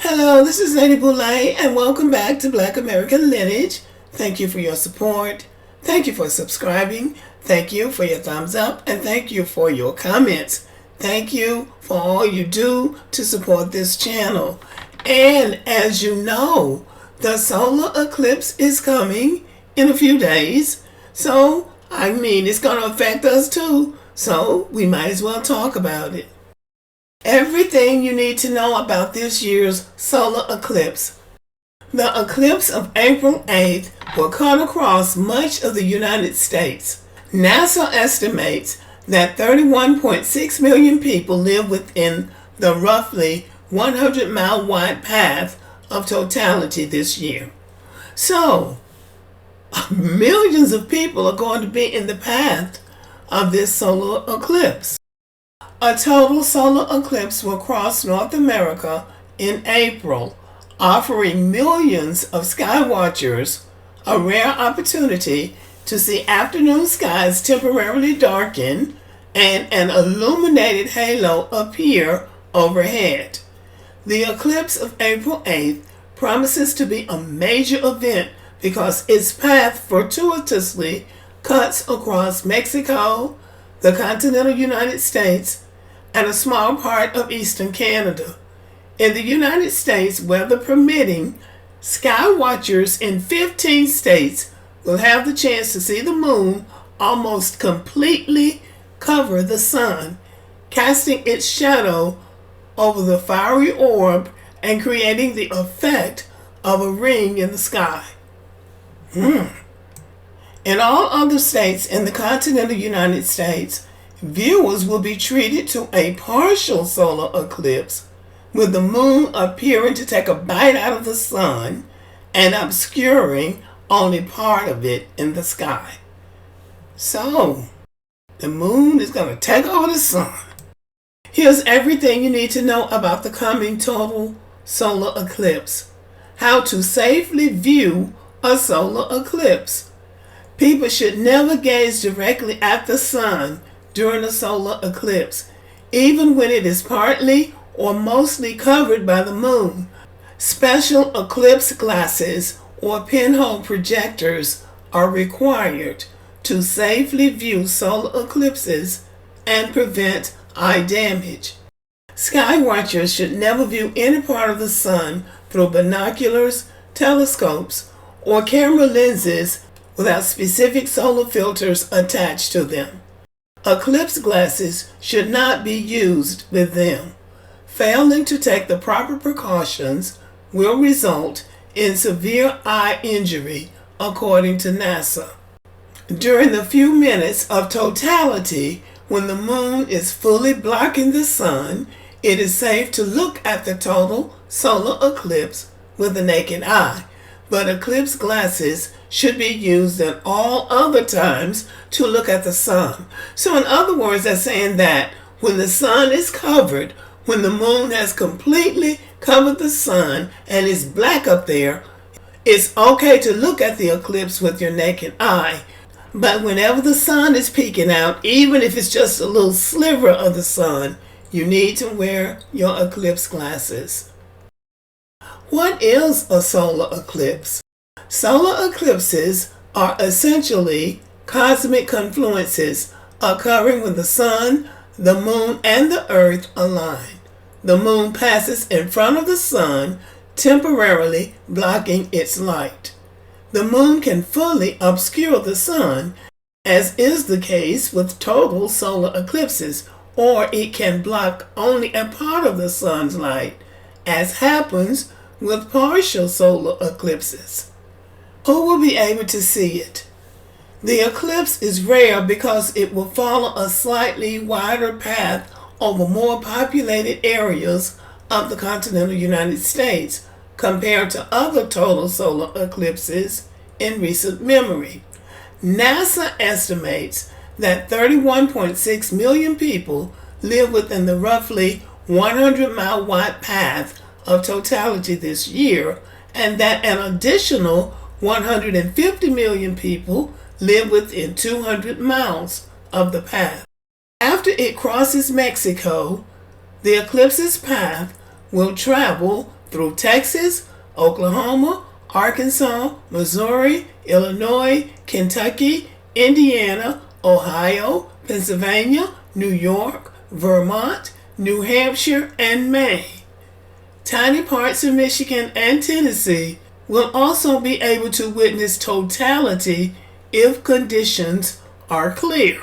Hello, this is Lady Boulay, and welcome back to Black American Lineage. Thank you for your support. Thank you for subscribing. Thank you for your thumbs up, and thank you for your comments. Thank you for all you do to support this channel. And as you know, the solar eclipse is coming in a few days. So, it's going to affect us too. So, we might as well talk about it. Everything you need to know about this year's solar eclipse. The eclipse of April 8th will cut across much of the United States. NASA estimates that 31.6 million people live within the roughly 100-mile wide path of totality this year. So, millions of people are going to be in the path of this solar eclipse. A total solar eclipse will cross North America in April, offering millions of sky watchers a rare opportunity to see afternoon skies temporarily darken and an illuminated halo appear overhead. The eclipse of April 8th promises to be a major event because its path fortuitously cuts across Mexico, the continental United States, and a small part of eastern Canada. In the United States, weather permitting, sky watchers in 15 states will have the chance to see the moon almost completely cover the sun, casting its shadow over the fiery orb and creating the effect of a ring in the sky. In all other states in the continental United States, viewers will be treated to a partial solar eclipse, with the moon appearing to take a bite out of the sun and obscuring only part of it in the sky. So, the moon is going to take over the sun. Here's everything you need to know about the coming total solar eclipse. How to safely view a solar eclipse. People should never gaze directly at the sun during a solar eclipse, even when it is partly or mostly covered by the moon. Special eclipse glasses or pinhole projectors are required to safely view solar eclipses and prevent eye damage. Sky watchers should never view any part of the sun through binoculars, telescopes, or camera lenses without specific solar filters attached to them. Eclipse glasses should not be used with them. Failing to take the proper precautions will result in severe eye injury, according to NASA. During the few minutes of totality, when the moon is fully blocking the sun, it is safe to look at the total solar eclipse with the naked eye, but eclipse glasses should be used at all other times to look at the sun. So in other words, they're saying that when the sun is covered, when the moon has completely covered the sun and is black up there, it's okay to look at the eclipse with your naked eye. But whenever the sun is peeking out, even if it's just a little sliver of the sun, you need to wear your eclipse glasses. What is a solar eclipse? Solar eclipses are essentially cosmic confluences occurring when the sun, the moon, and the earth align. The moon passes in front of the sun, temporarily blocking its light. The moon can fully obscure the sun, as is the case with total solar eclipses, or it can block only a part of the sun's light, as happens with partial solar eclipses. Who will be able to see it? The eclipse is rare because it will follow a slightly wider path over more populated areas of the continental United States compared to other total solar eclipses in recent memory. NASA estimates that 31.6 million people live within the roughly 100-mile wide path of totality this year, and that an additional 150 million people live within 200 miles of the path. After it crosses Mexico, the eclipse's path will travel through Texas, Oklahoma, Arkansas, Missouri, Illinois, Kentucky, Indiana, Ohio, Pennsylvania, New York, Vermont, New Hampshire, and Maine. Tiny parts of Michigan and Tennessee will also be able to witness totality if conditions are clear.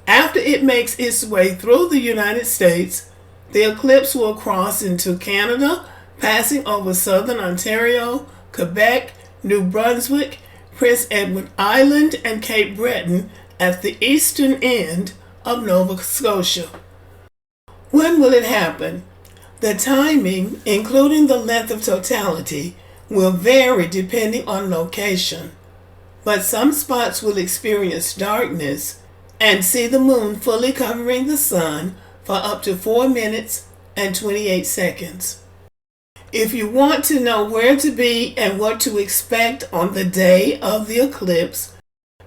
After it makes its way through the United States, the eclipse will cross into Canada, passing over southern Ontario, Quebec, New Brunswick, Prince Edward Island, and Cape Breton at the eastern end of Nova Scotia. When will it happen? The timing, including the length of totality, will vary depending on location, but some spots will experience darkness and see the moon fully covering the sun for up to 4 minutes and 28 seconds. If you want to know where to be and what to expect on the day of the eclipse,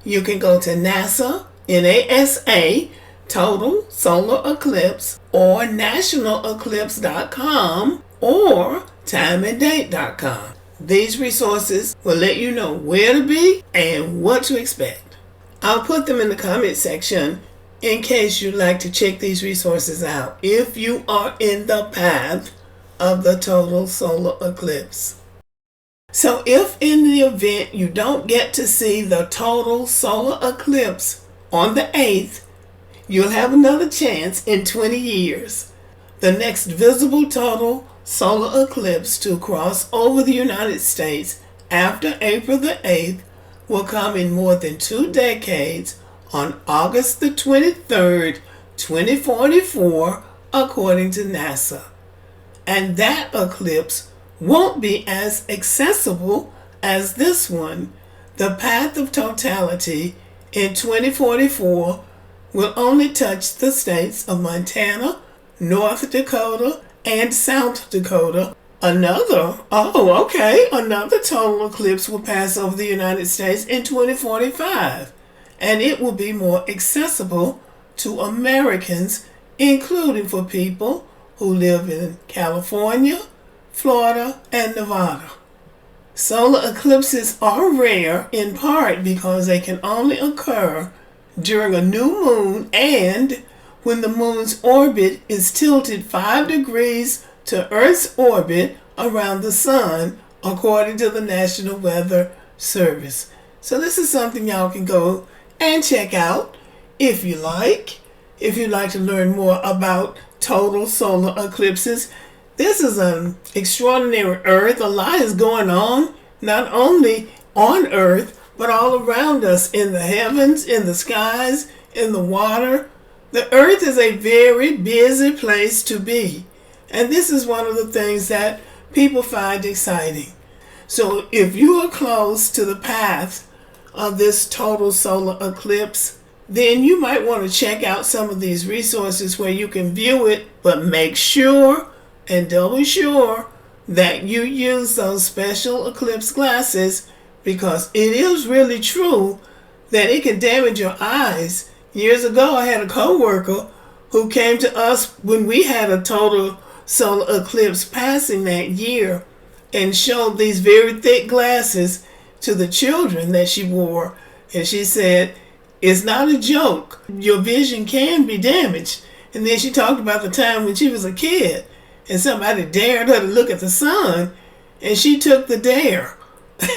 you can go to NASA, Total Solar Eclipse, or nationaleclipse.com or timeanddate.com. These resources will let you know where to be and what to expect. I'll put them in the comment section in case you'd like to check these resources out if you are in the path of the total solar eclipse. So if in the event you don't get to see the total solar eclipse on the 8th, you'll have another chance in 20 years. The next visible total solar eclipse to cross over the United States after April the 8th will come in more than 2 decades on August the 23rd, 2044, according to NASA. And that eclipse won't be as accessible as this one. The path of totality in 2044 will only touch the states of Montana, North Dakota, and South Dakota. Another total eclipse will pass over the United States in 2045, and it will be more accessible to Americans, including for people who live in California, Florida, and Nevada. Solar eclipses are rare in part because they can only occur during a new moon and when the moon's orbit is tilted 5 degrees to Earth's orbit around the sun, according to the National Weather Service. So this is something y'all can go and check out if you like. If you'd like to learn more about total solar eclipses, this is an extraordinary Earth. A lot is going on, not only on Earth, but all around us in the heavens, in the skies, in the water. The Earth is a very busy place to be. And this is one of the things that people find exciting. So if you are close to the path of this total solar eclipse, then you might want to check out some of these resources where you can view it, but make sure and double sure that you use those special eclipse glasses, because it is really true that it can damage your eyes. Years ago, I had a coworker who came to us when we had a total solar eclipse passing that year and showed these very thick glasses to the children that she wore. And she said, it's not a joke. Your vision can be damaged. And then she talked about the time when she was a kid and somebody dared her to look at the sun, and she took the dare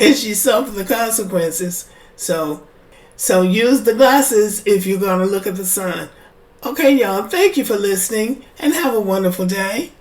and she suffered the consequences. So use the glasses if you're going to look at the sun. Okay, y'all, thank you for listening and have a wonderful day.